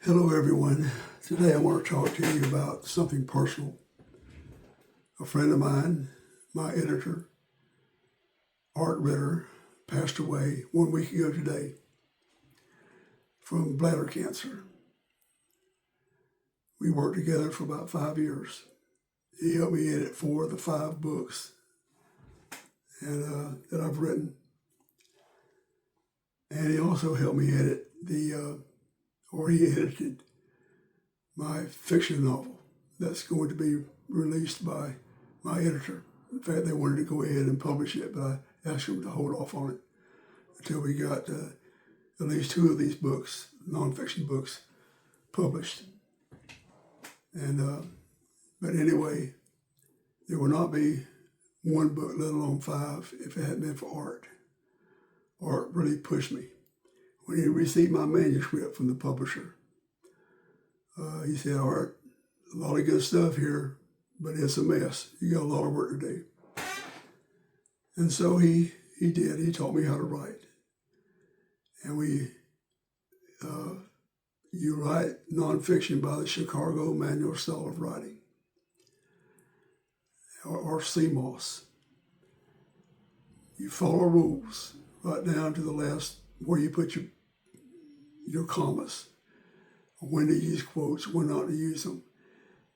Hello, everyone. Today I want to talk to you about something personal. A friend of mine, my editor, Art Ritter, passed away 1 week ago today from bladder cancer. We worked together for about 5 years. He helped me edit 4 of the 5 books that I've written. And he also helped me edit he edited my fiction novel that's going to be released by my editor. In fact, they wanted to go ahead and publish it, but I asked them to hold off on it until we got at least 2 of these books, nonfiction books, published. But anyway, there will not be 1 book, let alone 5, if it hadn't been for Art. Art really pushed me. When he received my manuscript from the publisher, he said, Art, a lot of good stuff here, but it's a mess. You got a lot of work to do. And so he did. He taught me how to write. And you write nonfiction by the Chicago Manual Style of Writing, or CMOS. You follow rules right down to the last where you put your commas, when to use quotes, when not to use them,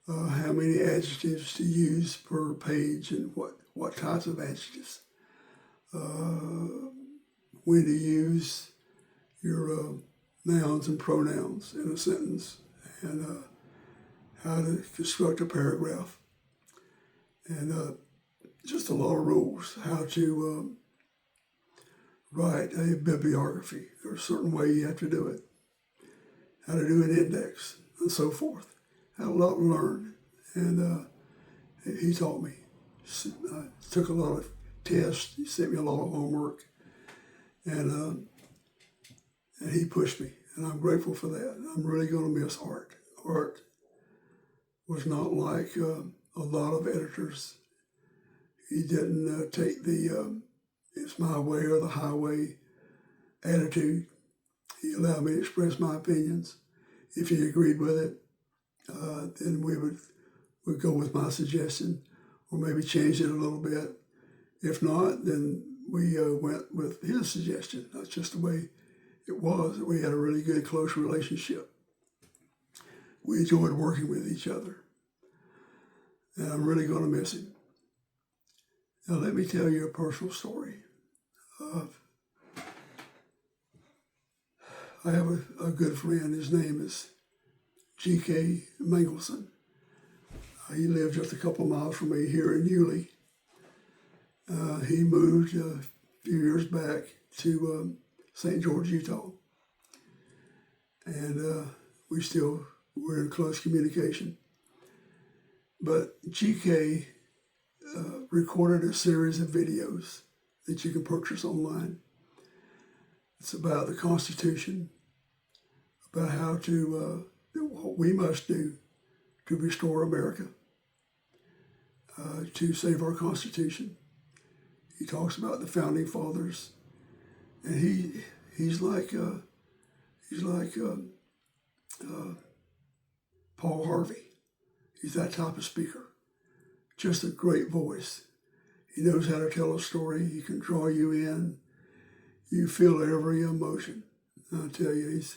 how many adjectives to use per page, and what types of adjectives, when to use your nouns and pronouns in a sentence, and how to construct a paragraph, and just a lot of rules, how to write a bibliography. There's a certain way you have to do it, how to do an index, and so forth. I had a lot to learn, and he taught me. I took a lot of tests. He sent me a lot of homework, and he pushed me, and I'm grateful for that. I'm really going to miss Art. Art was not like a lot of editors. He didn't take the it's my way or the highway attitude. He allowed me to express my opinions. If he agreed with it, then we would go with my suggestion, or maybe change it a little bit. If not, then we went with his suggestion. That's just the way it was. We had a really good, close relationship. We enjoyed working with each other, and I'm really going to miss him. Now, let me tell you a personal story. I have a good friend. His name is G.K. Mangleson. He lived just a couple of miles from me here in Yulee. He moved a few years back to St. George, Utah. And we're in close communication. But G.K. recorded a series of videos that you can purchase online. It's about the Constitution, about how to, what we must do to restore America, to save our Constitution. He talks about the Founding Fathers, and he's like Paul Harvey. He's that type of speaker. Just a great voice. He knows how to tell a story. He can draw you in. You feel every emotion. I tell you, he's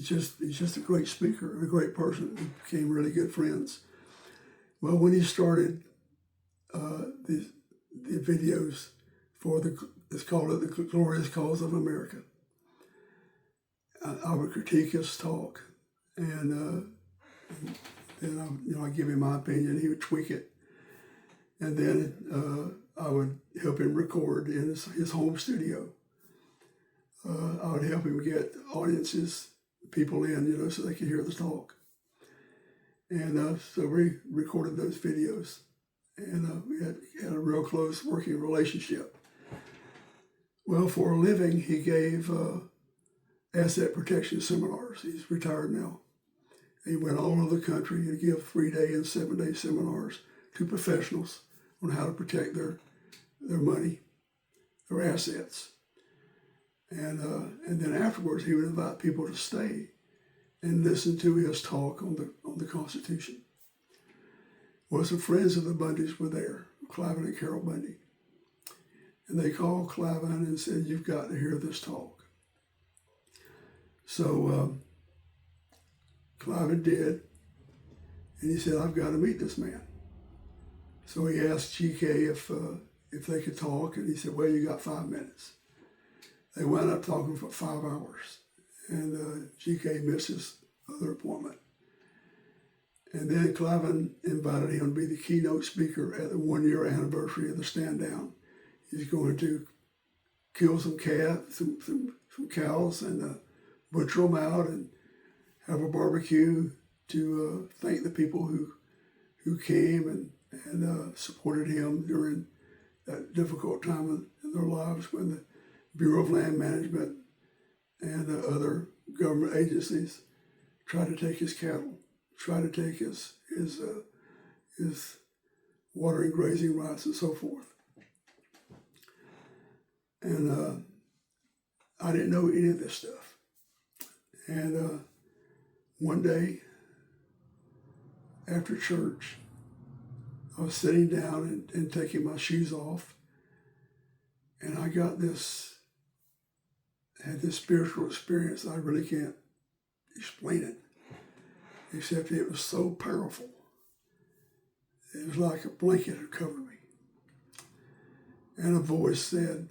just a great speaker and a great person. We became really good friends. Well, when he started the videos let's call it the Glorious Cause of America, I would critique his talk, and then I give him my opinion. He would tweak it, and then I would help him record in his home studio. I would help him get audiences, people in, so they could hear the talk. And so we recorded those videos, and we had a real close working relationship. Well, for a living, he gave asset protection seminars. He's retired now. He went all over the country and give 3-day and 7-day seminars to professionals on how to protect their money, their assets. And then afterwards, he would invite people to stay and listened to his talk on the Constitution. Well, some friends of the Bundys were there, Cliven and Carol Bundy. And they called Cliven and said, "You've got to hear this talk." So Cliven did, and he said, "I've got to meet this man." So he asked GK if they could talk, and he said, "Well, you got 5 minutes." They wound up talking for 5 hours, and GK missed his other appointment. And then Cliven invited him to be the keynote speaker at the 1-year anniversary of the Stand Down. He's going to kill some cows and butcher them out and have a barbecue to thank the people who came and supported him during that difficult time in their lives when the Bureau of Land Management and other government agencies tried to take his cattle, tried to take his water and grazing rights and so forth. And I didn't know any of this stuff. And one day after church, I was sitting down and taking my shoes off, and I had this spiritual experience. I really can't explain it, except it was so powerful. It was like a blanket had covered me. And a voice said,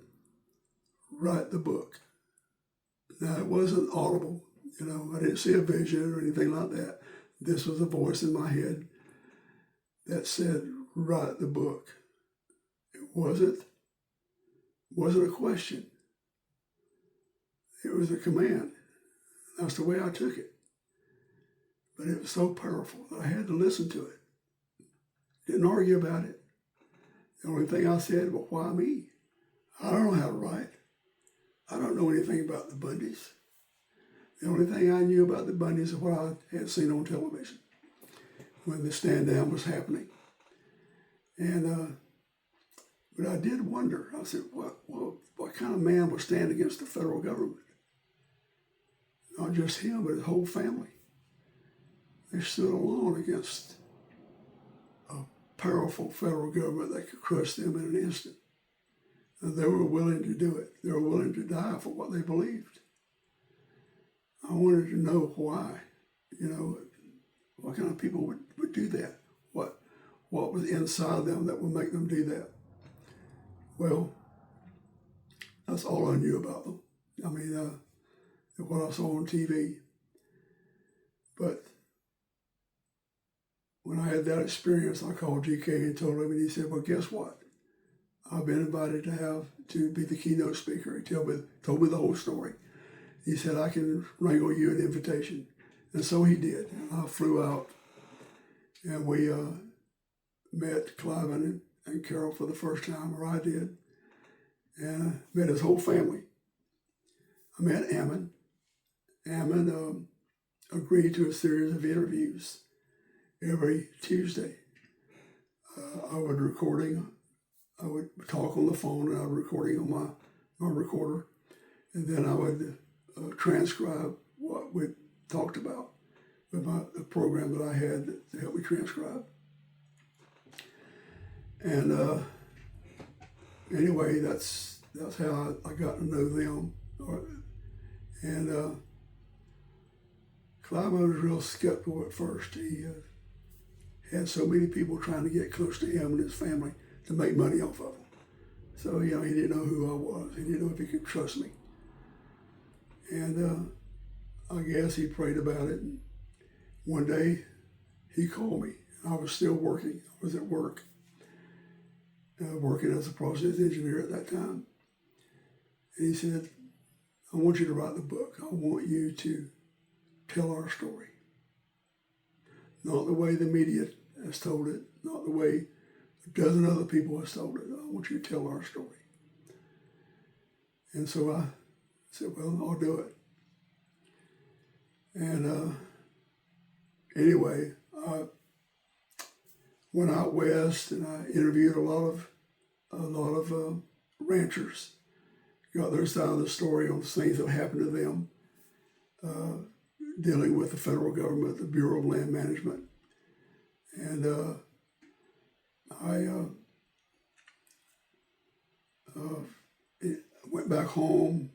"Write the book." Now, it wasn't audible. I didn't see a vision or anything like that. This was a voice in my head that said, "Write the book." It wasn't a question. It was a command. That's the way I took it. But it was so powerful that I had to listen to it. Didn't argue about it. The only thing I said, "Well, why me? I don't know how to write. I don't know anything about the Bundys." The only thing I knew about the Bundys is what I had seen on television when the Stand Down was happening. And but I did wonder. I said, what kind of man would stand against the federal government? Not just him, but his whole family. They stood alone against a powerful federal government that could crush them in an instant. And they were willing to do it. They were willing to die for what they believed. I wanted to know why. What kind of people would do that? What was inside them that would make them do that? Well, that's all I knew about them. I mean, what I saw on TV. But when I had that experience, I called GK and told him, and he said, "Well, guess what? I've been invited to be the keynote speaker." He told me the whole story. He said, "I can wrangle you an invitation." And so he did. And I flew out, and we met Cliven and Carol for the first time, or I did, and met his whole family. I met Ammon. Ammon agreed to a series of interviews every Tuesday. I would talk on the phone, and I was recording on my recorder, and then I would transcribe what we talked about with the program that I had to help me transcribe. And anyway, that's how I got to know them. And Cliven was real skeptical at first. He had so many people trying to get close to him and his family to make money off of him. So, he didn't know who I was. He didn't know if he could trust me. And I guess he prayed about it. And one day he called me. I was still working. I was at work, working as a process engineer at that time. And he said, "I want you to write the book. I want you to tell our story. Not the way the media has told it, not the way a dozen other people have told it. I want you to tell our story." And so I said, "Well, I'll do it." And anyway, I went out west and I interviewed a lot of ranchers, got their side of the story on things that happened to them, dealing with the federal government, the Bureau of Land Management. And I went back home.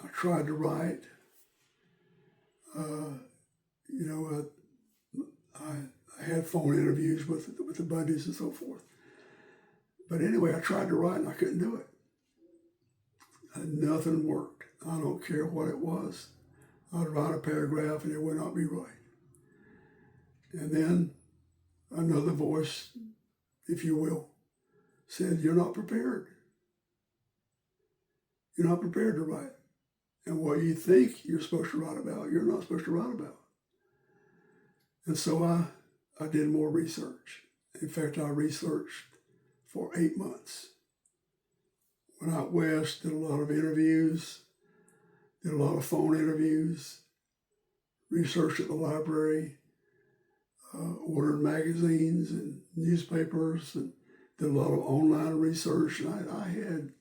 I tried to write. I had phone interviews with the Bundys and so forth. But anyway, I tried to write and I couldn't do it. Nothing worked. I don't care what it was. I'd write a paragraph and it would not be right. And then another voice, if you will, said, "You're not prepared. You're not prepared to write. And what you think you're supposed to write about, you're not supposed to write about." And so I did more research. In fact, I researched for 8 months. Went out west, did a lot of interviews, did a lot of phone interviews, researched at the library, ordered magazines and newspapers, and did a lot of online research. And I had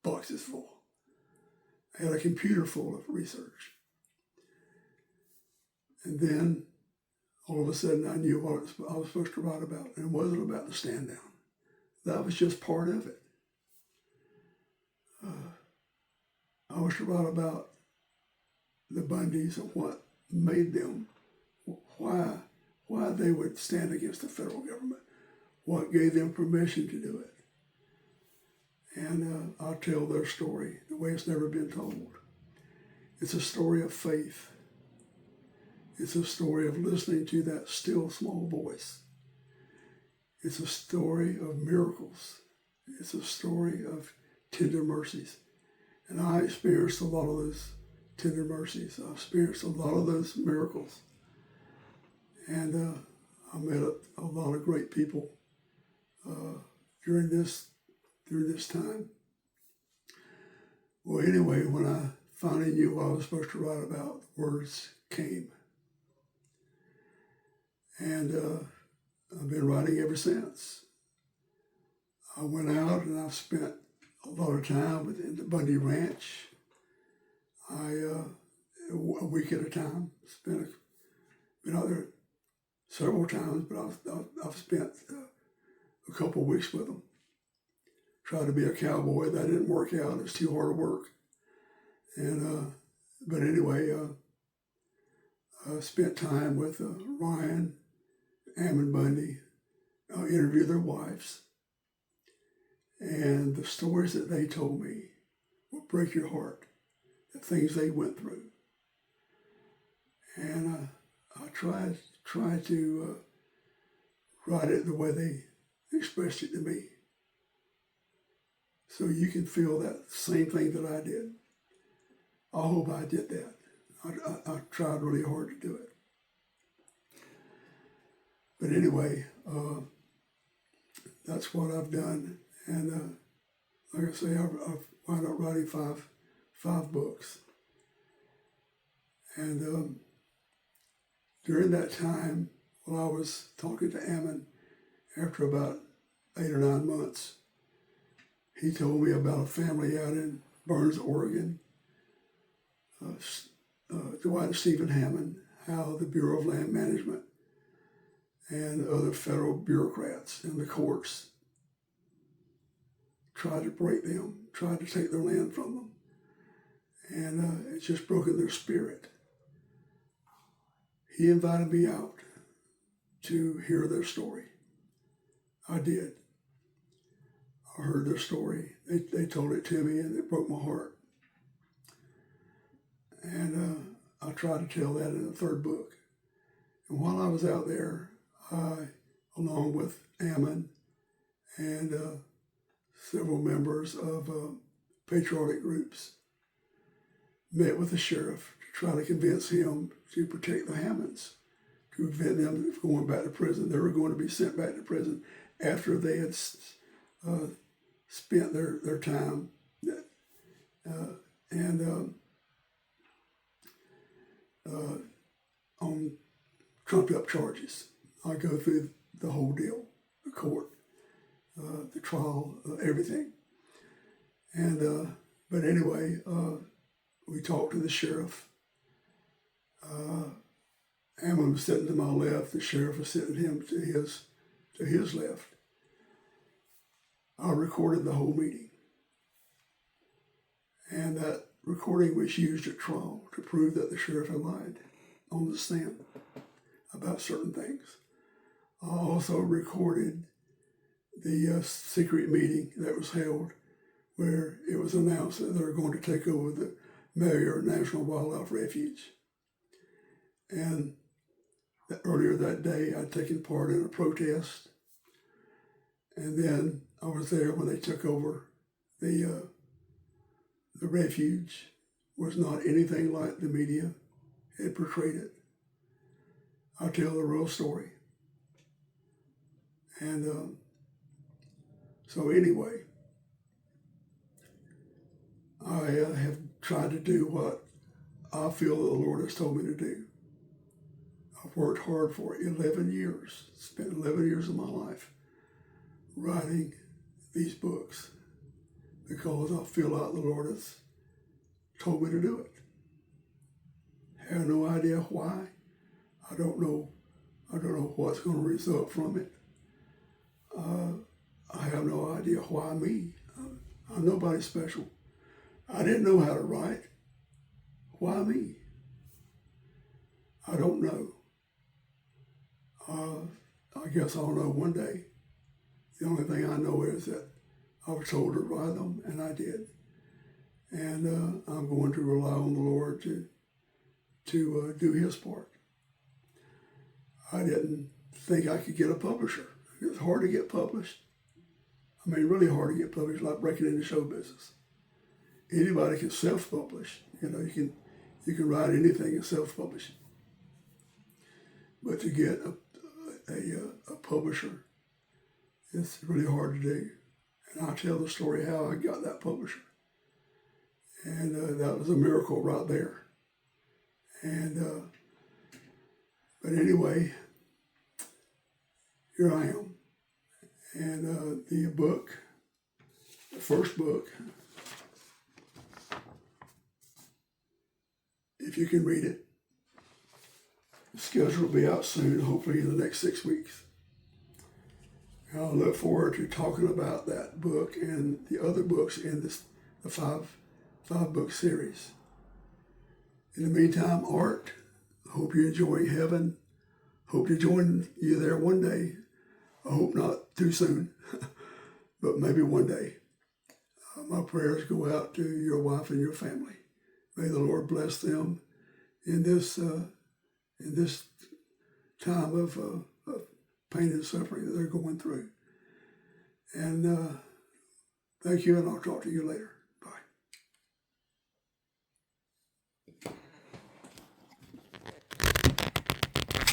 boxes full. I had a computer full of research. And then all of a sudden I knew what I was supposed to write about. And it wasn't about the stand down. That was just part of it. I was to write about the Bundys and what made them, why they would stand against the federal government, what gave them permission to do it. And I'll tell their story the way it's never been told. It's a story of faith. It's a story of listening to that still small voice. It's a story of miracles. It's a story of tender mercies. And I experienced a lot of those tender mercies. I experienced a lot of those miracles. And I met a lot of great people during this time. Well, anyway, when I finally knew what I was supposed to write about, the words came. And I've been writing ever since. I went out and I've spent a lot of time within the Bundy Ranch. A week at a time. Been out there several times, but I've spent a couple of weeks with them. Tried to be a cowboy. That didn't work out. It's too hard to work. And but anyway, I spent time with Ryan, Ammon Bundy. I interviewed their wives. And the stories that they told me will break your heart. The things they went through. And I tried to write it the way they expressed it to me. So you can feel that same thing that I did. I hope I did that. I tried really hard to do it. But anyway, that's what I've done. And like I say, I've wound up writing five books. And during that time, while I was talking to Ammon, after about 8 or 9 months, he told me about a family out in Burns, Oregon, Dwight and Stephen Hammond, how the Bureau of Land Management and other federal bureaucrats in the courts tried to break them, tried to take their land from them. And it's just broken their spirit. He invited me out to hear their story. I did. I heard their story. They told it to me and it broke my heart. And I tried to tell that in the third book. And while I was out there, I, along with Ammon and several members of patriotic groups, met with the sheriff to try to convince him to protect the Hammonds, to prevent them from going back to prison. They were going to be sent back to prison after they had spent their time on trumped up charges. I go through the whole deal, the court, the trial, everything. And but anyway, we talked to the sheriff. Amon was sitting to my left. The sheriff was sitting him to his left. I recorded the whole meeting. And that recording was used at trial to prove that the sheriff had lied on the stand about certain things. I also recorded the secret meeting that was held where it was announced that they were going to take over the Malheur National Wildlife Refuge. And earlier that day, I'd taken part in a protest. And then I was there when they took over the refuge. Was not anything like the media had portrayed it. I'll tell the real story. And so anyway, I have tried to do what I feel that the Lord has told me to do. I've worked hard for 11 years, spent 11 years of my life writing these books because I feel like the Lord has told me to do it. I have no idea why. I don't know what's going to result from it. I have no idea why me. I'm nobody special. I didn't know how to write. Why me? I don't know. I guess I'll know one day. The only thing I know is that I was told to write them, and I did. And I'm going to rely on the Lord to do His part. I didn't think I could get a publisher. It was hard to get published. I mean, really hard to get published, like breaking into show business. Anybody can self-publish. You know, you can write anything and self-publish it. But to get a publisher, it's really hard to do. And I'll tell the story how I got that publisher. And that was a miracle right there. And but anyway, here I am. And the book, the first book, if you can read it, the schedule will be out soon, hopefully in the next 6 weeks. And I look forward to talking about that book and the other books in the five-book series. In the meantime, Art, hope you're enjoying heaven. Hope to join you there one day. I hope not too soon, but maybe one day. My prayers go out to your wife and your family. May the Lord bless them in this time of pain and suffering that they're going through. And thank you, and I'll talk to you later.